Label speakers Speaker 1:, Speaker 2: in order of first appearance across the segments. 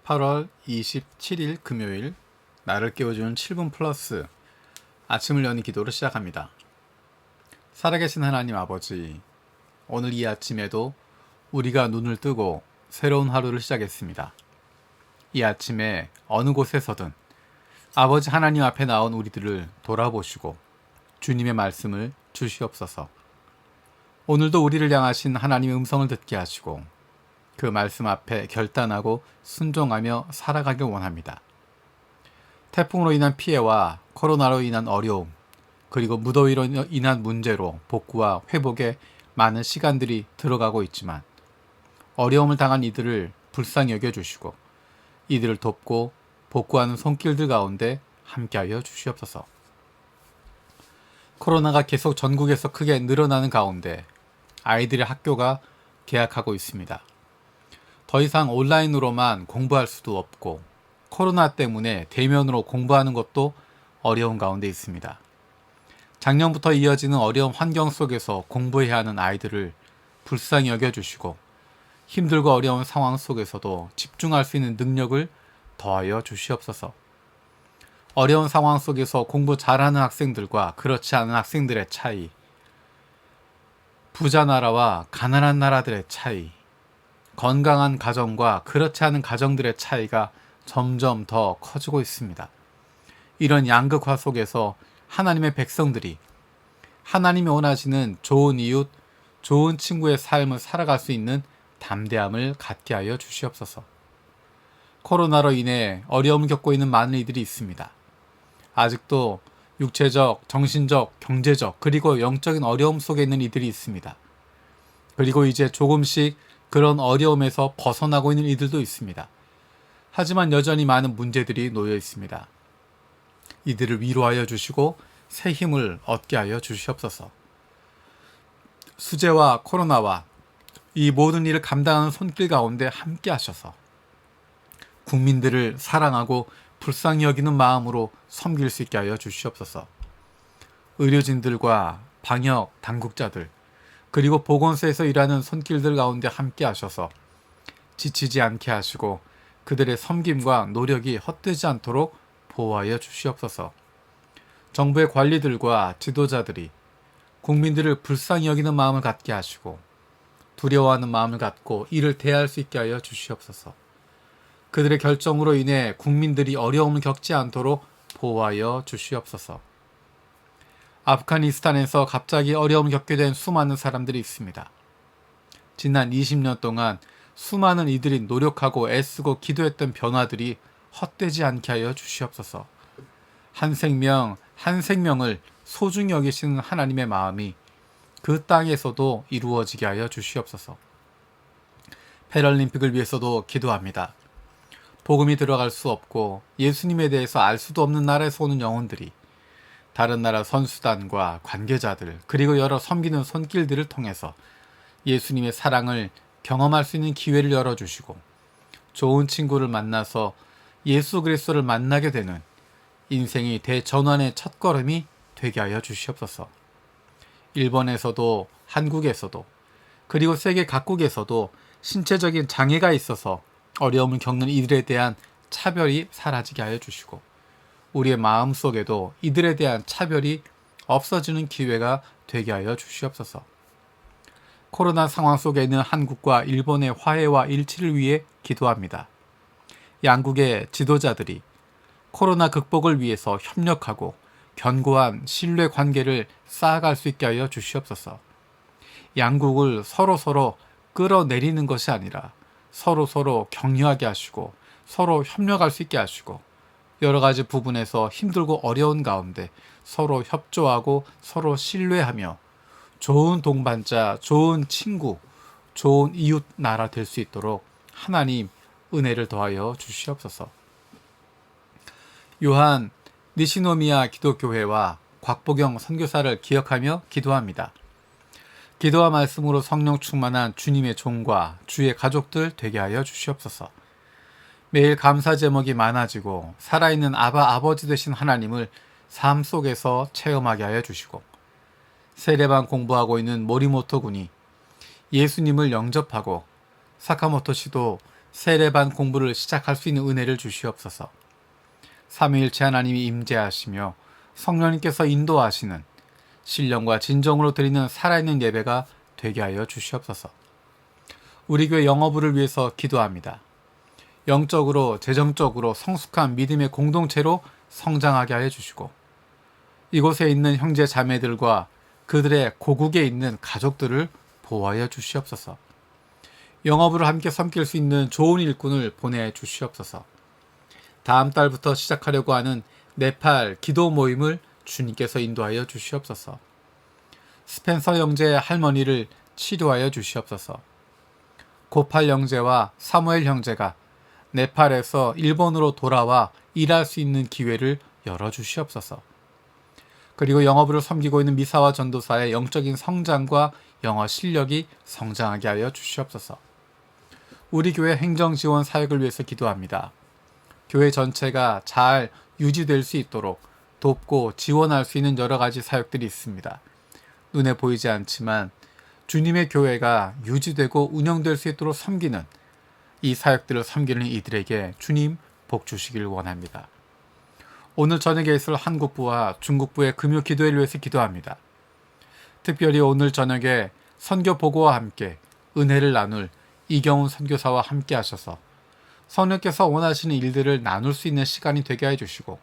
Speaker 1: 8월 27일 금요일 나를 깨워주는 7분 플러스 아침을 여는 기도를 시작합니다. 살아계신 하나님 아버지, 오늘 이 아침에도 우리가 눈을 뜨고 새로운 하루를 시작했습니다. 이 아침에 어느 곳에서든 아버지 하나님 앞에 나온 우리들을 돌아보시고 주님의 말씀을 주시옵소서. 오늘도 우리를 향하신 하나님의 음성을 듣게 하시고 그 말씀 앞에 결단하고 순종하며 살아가길 원합니다. 태풍으로 인한 피해와 코로나로 인한 어려움, 그리고 무더위로 인한 문제로 복구와 회복에 많은 시간들이 들어가고 있지만 어려움을 당한 이들을 불쌍히 여겨주시고 이들을 돕고 복구하는 손길들 가운데 함께하여 주시옵소서. 코로나가 계속 전국에서 크게 늘어나는 가운데 아이들의 학교가 개학하고 있습니다. 더 이상 온라인으로만 공부할 수도 없고 코로나 때문에 대면으로 공부하는 것도 어려운 가운데 있습니다. 작년부터 이어지는 어려운 환경 속에서 공부해야 하는 아이들을 불쌍히 여겨주시고 힘들고 어려운 상황 속에서도 집중할 수 있는 능력을 더하여 주시옵소서. 어려운 상황 속에서 공부 잘하는 학생들과 그렇지 않은 학생들의 차이, 부자 나라와 가난한 나라들의 차이, 건강한 가정과 그렇지 않은 가정들의 차이가 점점 더 커지고 있습니다. 이런 양극화 속에서 하나님의 백성들이 하나님이 원하시는 좋은 이웃, 좋은 친구의 삶을 살아갈 수 있는 담대함을 갖게 하여 주시옵소서. 코로나로 인해 어려움을 겪고 있는 많은 이들이 있습니다. 아직도 육체적, 정신적, 경제적, 그리고 영적인 어려움 속에 있는 이들이 있습니다. 그리고 이제 조금씩 그런 어려움에서 벗어나고 있는 이들도 있습니다. 하지만 여전히 많은 문제들이 놓여 있습니다. 이들을 위로하여 주시고 새 힘을 얻게 하여 주시옵소서. 수재와 코로나와 이 모든 일을 감당하는 손길 가운데 함께 하셔서 국민들을 사랑하고 불쌍히 여기는 마음으로 섬길 수 있게 하여 주시옵소서. 의료진들과 방역 당국자들, 그리고 보건소에서 일하는 손길들 가운데 함께 하셔서 지치지 않게 하시고 그들의 섬김과 노력이 헛되지 않도록 보호하여 주시옵소서. 정부의 관리들과 지도자들이 국민들을 불쌍히 여기는 마음을 갖게 하시고 두려워하는 마음을 갖고 이를 대할 수 있게 하여 주시옵소서. 그들의 결정으로 인해 국민들이 어려움을 겪지 않도록 보호하여 주시옵소서. 아프가니스탄에서 갑자기 어려움을 겪게 된 수많은 사람들이 있습니다. 지난 20년 동안 수많은 이들이 노력하고 애쓰고 기도했던 변화들이 헛되지 않게 하여 주시옵소서. 한 생명, 한 생명을 소중히 여기시는 하나님의 마음이 그 땅에서도 이루어지게 하여 주시옵소서. 패럴림픽을 위해서도 기도합니다. 복음이 들어갈 수 없고 예수님에 대해서 알 수도 없는 나라에서 오는 영혼들이 다른 나라 선수단과 관계자들, 그리고 여러 섬기는 손길들을 통해서 예수님의 사랑을 경험할 수 있는 기회를 열어주시고 좋은 친구를 만나서 예수 그리스도를 만나게 되는 인생이 대전환의 첫걸음이 되게 하여 주시옵소서. 일본에서도 한국에서도 그리고 세계 각국에서도 신체적인 장애가 있어서 어려움을 겪는 이들에 대한 차별이 사라지게 하여 주시고 우리의 마음속에도 이들에 대한 차별이 없어지는 기회가 되게 하여 주시옵소서. 코로나 상황 속에 있는 한국과 일본의 화해와 일치를 위해 기도합니다. 양국의 지도자들이 코로나 극복을 위해서 협력하고 견고한 신뢰 관계를 쌓아갈 수 있게 하여 주시옵소서. 양국을 서로 끌어내리는 것이 아니라 서로 격려하게 하시고 서로 협력할 수 있게 하시고 여러 가지 부분에서 힘들고 어려운 가운데 서로 협조하고 서로 신뢰하며 좋은 동반자, 좋은 친구, 좋은 이웃 나라 될 수 있도록 하나님 은혜를 더하여 주시옵소서. 요한 니시노미야 기독교회와 곽보경 선교사를 기억하며 기도합니다. 기도와 말씀으로 성령 충만한 주님의 종과 주의 가족들 되게 하여 주시옵소서. 매일 감사 제목이 많아지고 살아있는 아버지 되신 하나님을 삶 속에서 체험하게 하여 주시고 세례반 공부하고 있는 모리모토 군이 예수님을 영접하고 사카모토 씨도 세례반 공부를 시작할 수 있는 은혜를 주시옵소서. 삼위일체 하나님이 임재하시며 성령님께서 인도하시는 신령과 진정으로 드리는 살아있는 예배가 되게 하여 주시옵소서. 우리 교회 영어부를 위해서 기도합니다. 영적으로 재정적으로 성숙한 믿음의 공동체로 성장하게 하여 주시고 이곳에 있는 형제 자매들과 그들의 고국에 있는 가족들을 보호하여 주시옵소서. 영어부를 함께 섬길 수 있는 좋은 일꾼을 보내주시옵소서. 다음 달부터 시작하려고 하는 네팔 기도 모임을 주님께서 인도하여 주시옵소서. 스펜서 형제의 할머니를 치료하여 주시옵소서. 고팔 형제와 사무엘 형제가 네팔에서 일본으로 돌아와 일할 수 있는 기회를 열어주시옵소서. 그리고 영어부를 섬기고 있는 미사와 전도사의 영적인 성장과 영어 실력이 성장하게 하여 주시옵소서. 우리 교회 행정지원 사역을 위해서 기도합니다. 교회 전체가 잘 유지될 수 있도록 돕고 지원할 수 있는 여러 가지 사역들이 있습니다. 눈에 보이지 않지만 주님의 교회가 유지되고 운영될 수 있도록 섬기는 이 사역들을 섬기는 이들에게 주님 복 주시기를 원합니다. 오늘 저녁에 있을 한국부와 중국부의 금요 기도회를 위해서 기도합니다. 특별히 오늘 저녁에 선교 보고와 함께 은혜를 나눌 이경훈 선교사와 함께 하셔서 성령께서 원하시는 일들을 나눌 수 있는 시간이 되게 해주시고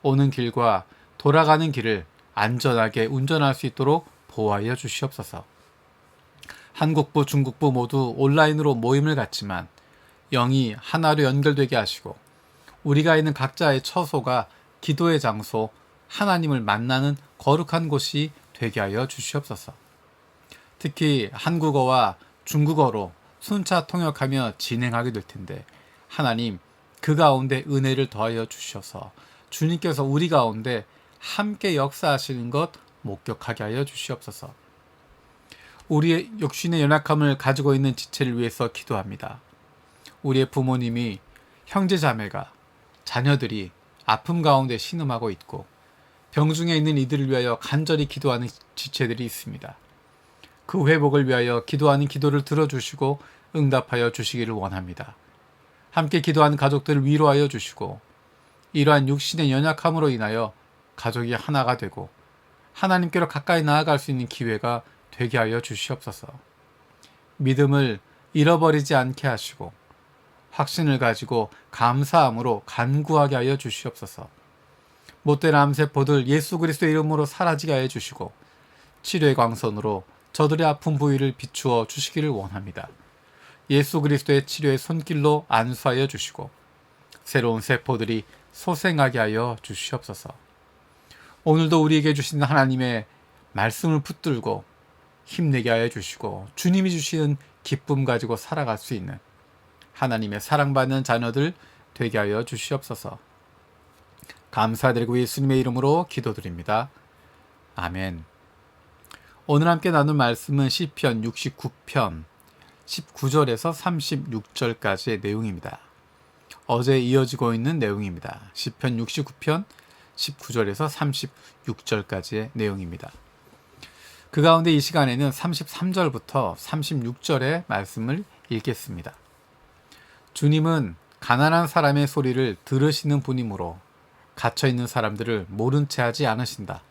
Speaker 1: 오는 길과 돌아가는 길을 안전하게 운전할 수 있도록 보호하여 주시옵소서. 한국부, 중국부 모두 온라인으로 모임을 갖지만 영이 하나로 연결되게 하시고 우리가 있는 각자의 처소가 기도의 장소, 하나님을 만나는 거룩한 곳이 되게 하여 주시옵소서. 특히 한국어와 중국어로 순차 통역하며 진행하게 될 텐데 하나님 그 가운데 은혜를 더하여 주셔서 주님께서 우리 가운데 함께 역사하시는 것 목격하게 하여 주시옵소서. 우리의 육신의 연약함을 가지고 있는 지체를 위해서 기도합니다. 우리의 부모님이 형제자매가 자녀들이 아픔 가운데 신음하고 있고 병중에 있는 이들을 위하여 간절히 기도하는 지체들이 있습니다. 그 회복을 위하여 기도하는 기도를 들어주시고 응답하여 주시기를 원합니다. 함께 기도하는 가족들을 위로하여 주시고 이러한 육신의 연약함으로 인하여 가족이 하나가 되고 하나님께로 가까이 나아갈 수 있는 기회가 되게 하여 주시옵소서. 믿음을 잃어버리지 않게 하시고 확신을 가지고 감사함으로 간구하게 하여 주시옵소서. 못된 암세포들 예수 그리스도의 이름으로 사라지게 하여 주시고 치료의 광선으로 저들의 아픈 부위를 비추어 주시기를 원합니다. 예수 그리스도의 치료의 손길로 안수하여 주시고 새로운 세포들이 소생하게 하여 주시옵소서. 오늘도 우리에게 주신 하나님의 말씀을 붙들고 힘내게 하여 주시고 주님이 주시는 기쁨 가지고 살아갈 수 있는 하나님의 사랑받는 자녀들 되게 하여 주시옵소서. 감사드리고 예수님의 이름으로 기도드립니다. 아멘. 오늘 함께 나눌 말씀은 시편 69편 19절에서 36절까지의 내용입니다. 어제 이어지고 있는 내용입니다. 시편 69편 19절에서 36절까지의 내용입니다. 그 가운데 이 시간에는 33절부터 36절의 말씀을 읽겠습니다. 주님은 가난한 사람의 소리를 들으시는 분이므로 갇혀있는 사람들을 모른 채 하지 않으신다.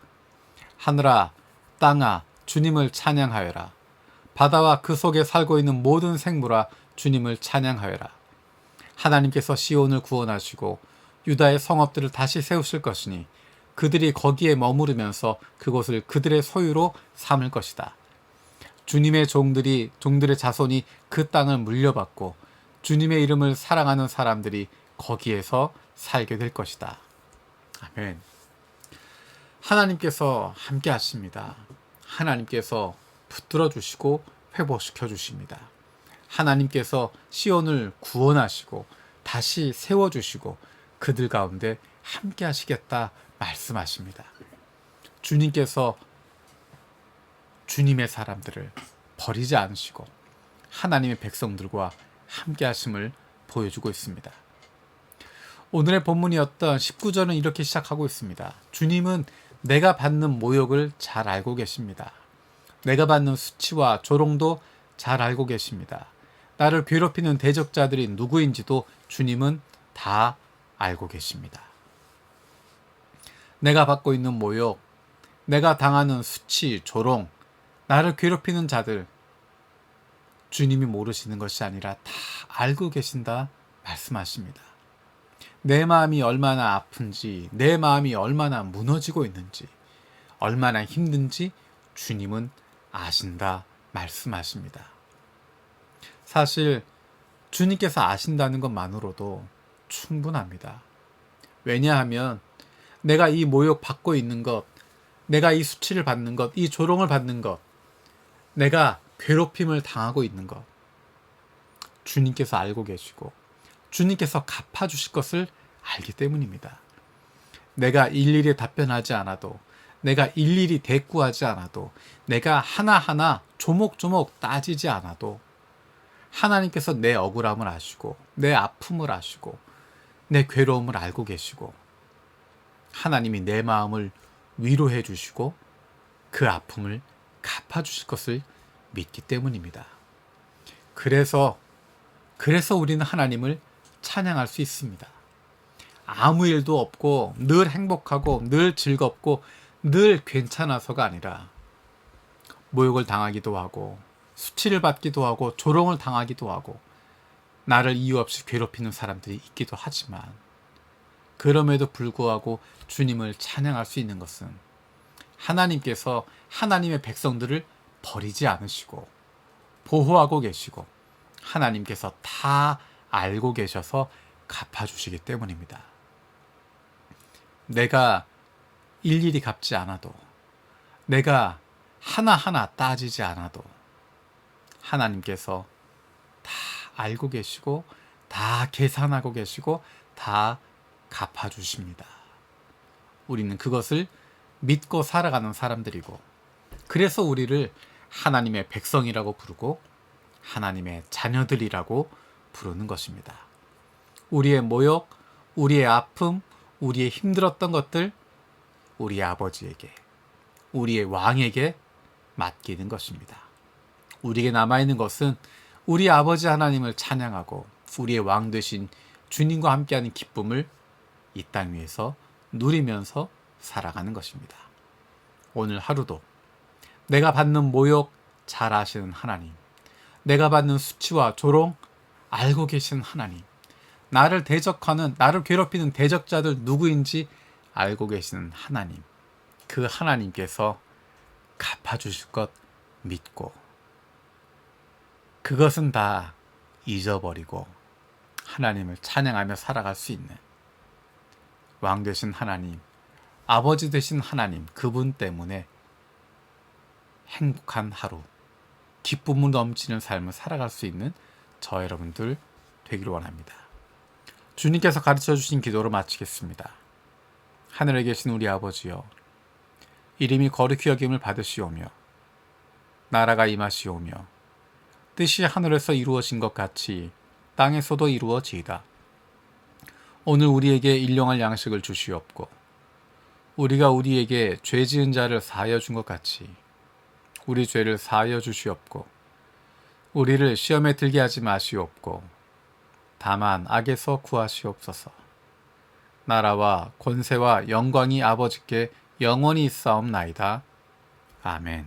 Speaker 1: 하늘아, 땅아, 주님을 찬양하여라. 바다와 그 속에 살고 있는 모든 생물아, 주님을 찬양하여라. 하나님께서 시온을 구원하시고 유다의 성읍들을 다시 세우실 것이니 그들이 거기에 머무르면서 그곳을 그들의 소유로 삼을 것이다. 주님의 종들의 자손이 그 땅을 물려받고 주님의 이름을 사랑하는 사람들이 거기에서 살게 될 것이다. 아멘. 하나님께서 함께 하십니다. 하나님께서 붙들어 주시고 회복시켜 주십니다. 하나님께서 시온을 구원하시고 다시 세워주시고 그들 가운데 함께 하시겠다 말씀하십니다. 주님께서 주님의 사람들을 버리지 않으시고 하나님의 백성들과 함께 하심을 보여주고 있습니다. 오늘의 본문이었던 19절은 이렇게 시작하고 있습니다. 주님은 내가 받는 모욕을 잘 알고 계십니다. 내가 받는 수치와 조롱도 잘 알고 계십니다. 나를 괴롭히는 대적자들이 누구인지도 주님은 다 알고 계십니다. 내가 받고 있는 모욕, 내가 당하는 수치, 조롱, 나를 괴롭히는 자들, 주님이 모르시는 것이 아니라 다 알고 계신다 말씀하십니다. 내 마음이 얼마나 아픈지, 내 마음이 얼마나 무너지고 있는지, 얼마나 힘든지 주님은 아신다 말씀하십니다. 사실 주님께서 아신다는 것만으로도 충분합니다. 왜냐하면 내가 이 모욕 받고 있는 것, 내가 이 수치를 받는 것, 이 조롱을 받는 것, 내가 괴롭힘을 당하고 있는 것, 주님께서 알고 계시고 주님께서 갚아주실 것을 알기 때문입니다. 내가 일일이 답변하지 않아도, 내가 일일이 대꾸하지 않아도, 내가 하나하나 조목조목 따지지 않아도 하나님께서 내 억울함을 아시고 내 아픔을 아시고 내 괴로움을 알고 계시고 하나님이 내 마음을 위로해 주시고 그 아픔을 갚아주실 것을 믿기 때문입니다. 그래서 우리는 하나님을 찬양할 수 있습니다. 아무 일도 없고 늘 행복하고 늘 즐겁고 늘 괜찮아서가 아니라 모욕을 당하기도 하고 수치를 받기도 하고 조롱을 당하기도 하고 나를 이유 없이 괴롭히는 사람들이 있기도 하지만 그럼에도 불구하고 주님을 찬양할 수 있는 것은 하나님께서 하나님의 백성들을 버리지 않으시고 보호하고 계시고 하나님께서 다 알고 계셔서 갚아주시기 때문입니다. 내가 일일이 갚지 않아도, 내가 하나하나 따지지 않아도 하나님께서 다 알고 계시고 다 계산하고 계시고 다 갚아주십니다. 우리는 그것을 믿고 살아가는 사람들이고, 그래서 우리를 하나님의 백성이라고 부르고 하나님의 자녀들이라고 부르는 것입니다. 우리의 모욕, 우리의 아픔, 우리의 힘들었던 것들 우리 아버지에게, 우리의 왕에게 맡기는 것입니다. 우리에게 남아있는 것은 우리 아버지 하나님을 찬양하고 우리의 왕 되신 주님과 함께하는 기쁨을 이 땅 위에서 누리면서 살아가는 것입니다. 오늘 하루도 내가 받는 모욕 잘 아시는 하나님, 내가 받는 수치와 조롱 알고 계시는 하나님, 나를 대적하는, 나를 괴롭히는 대적자들 누구인지 알고 계시는 하나님, 그 하나님께서 갚아주실 것 믿고 그것은 다 잊어버리고 하나님을 찬양하며 살아갈 수 있는 왕 되신 하나님, 아버지 되신 하나님, 그분 때문에 행복한 하루, 기쁨으로 넘치는 삶을 살아갈 수 있는 저 여러분들 되기를 원합니다. 주님께서 가르쳐 주신 기도로 마치겠습니다. 하늘에 계신 우리 아버지여, 이름이 거룩히 여김을 받으시오며 나라가 임하시오며 뜻이 하늘에서 이루어진 것 같이 땅에서도 이루어지이다. 오늘 우리에게 일용할 양식을 주시옵고 우리가 우리에게 죄 지은 자를 사하여 준 것 같이 우리 죄를 사하여 주시옵고 우리를 시험에 들게 하지 마시옵고 다만 악에서 구하시옵소서. 나라와 권세와 영광이 아버지께 영원히 있사옵나이다. 아멘.